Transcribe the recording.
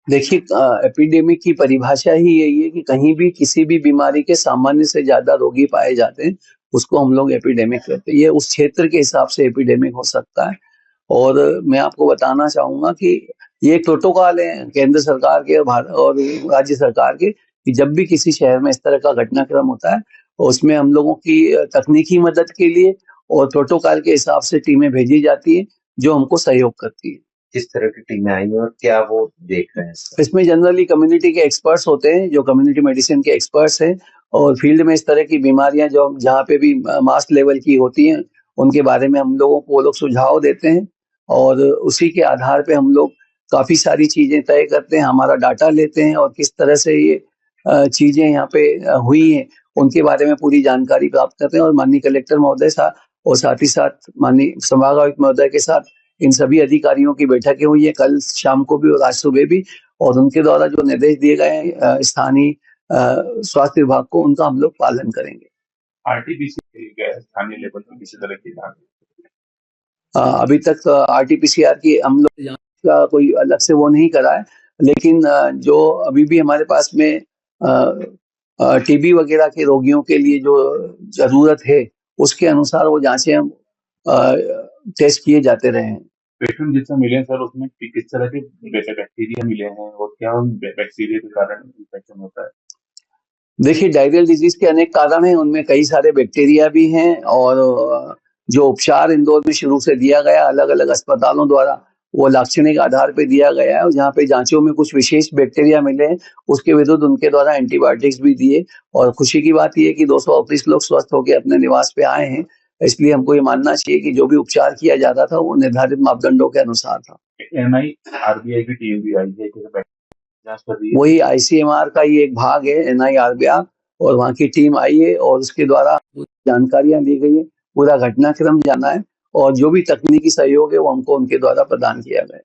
देखिए, एपिडेमिक की परिभाषा ही यही है कि कहीं भी किसी भी बीमारी के सामान्य से ज्यादा रोगी पाए जाते हैं, उसको हम लोग एपिडेमिक कहते हैं। ये उस क्षेत्र के हिसाब से एपिडेमिक हो सकता है। और मैं आपको बताना चाहूंगा कि ये एक प्रोटोकॉल है केंद्र सरकार के और भारत और राज्य सरकार के, कि जब भी किसी शहर में इस तरह का घटनाक्रम होता है, उसमें हम लोगों की तकनीकी मदद के लिए और प्रोटोकॉल के हिसाब से टीमें भेजी जाती है, जो हमको सहयोग करती है। किस तरह की टीमें आई हैं और क्या वो देख रहे हैं इसका? इसमें जनरली कम्युनिटी के एक्सपर्ट्स होते हैं, जो कम्युनिटी मेडिसिन के एक्सपर्ट्स हैं, और फील्ड में इस तरह की बीमारियां जो जहाँ पे भी मास लेवल की होती हैं, उनके बारे में हम लोगों को वो लोग सुझाव देते हैं, और उसी के आधार पे हम लोग काफी सारी चीजें तय करते हैं, हमारा डाटा लेते हैं, और किस तरह से ये चीजें यहाँ पे हुई हैं उनके बारे में पूरी जानकारी प्राप्त करते हैं। और माननीय कलेक्टर महोदय साहब और साथ ही साथ माननीय संभागायुक्त महोदय के साथ इन सभी अधिकारियों की बैठकें हुई है, कल शाम को भी और आज सुबह भी, और उनके द्वारा जो निर्देश दिए गए हैं स्थानीय स्वास्थ्य विभाग को, उनका हम लोग पालन करेंगे। आरटीपीसीआर स्थानीय लेवल पर किसी तरह की जांच? अभी तक आरटीपीसीआर की हम लोग जांच का कोई अलग से वो नहीं करा है, लेकिन जो अभी भी हमारे पास में टीबी वगैरह के रोगियों के लिए जो जरूरत है, उसके अनुसार वो जांचें हम टेस्ट किए जाते रहे हैं। पेशेंट जितना मिले हैं सर, उसमें किस तरह के बैक्टीरिया मिले हैं और क्या उन बैक्टीरिया के कारण इन्फेक्शन होता है? देखिए, डायरियल डिजीज के अनेक कारण हैं, उनमें कई सारे बैक्टीरिया भी हैं, और जो उपचार इंदौर में शुरू से दिया गया अलग अलग अस्पतालों द्वारा, वो लाक्षणिक आधार पे दिया गया है, और जहाँ पे जांचों में कुछ विशेष बैक्टीरिया मिले हैं, उसके विरुद्ध उनके द्वारा एंटीबायोटिक्स भी दिए। और खुशी की बात यह है कि 238 लोग स्वस्थ होकर अपने निवास पे आए हैं, इसलिए हमको ये मानना चाहिए कि जो भी उपचार किया जा रहा था वो निर्धारित मापदंडों के अनुसार था। NIRBI की टीम भी आई है, जांच कर रही है। वही ICMR का ही एक भाग है, NIRBI, और वहाँ की टीम आई है, और उसके द्वारा जानकारियां दी गई है, पूरा घटनाक्रम जाना है, और जो भी तकनीकी सहयोग है वो हमको उनके द्वारा प्रदान किया गया है।